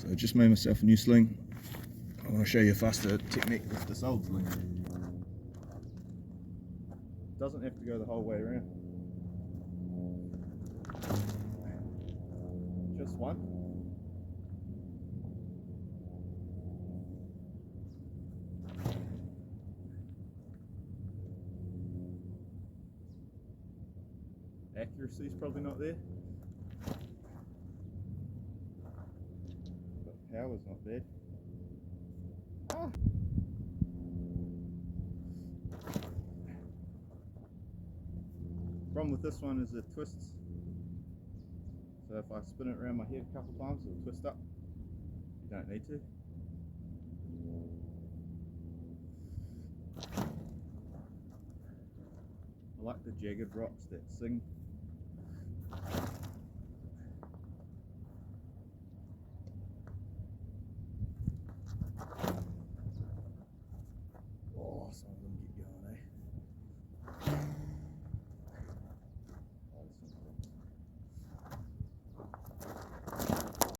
So I just made myself a new sling. I want to show you a faster technique with this old sling. Doesn't have to go the whole way around. Just one. Accuracy is probably not there, but power's not bad. Ah. Problem with this one is it twists. So if I spin it around my head a couple times, it'll twist up. You don't need to. I like the jagged rocks that sing.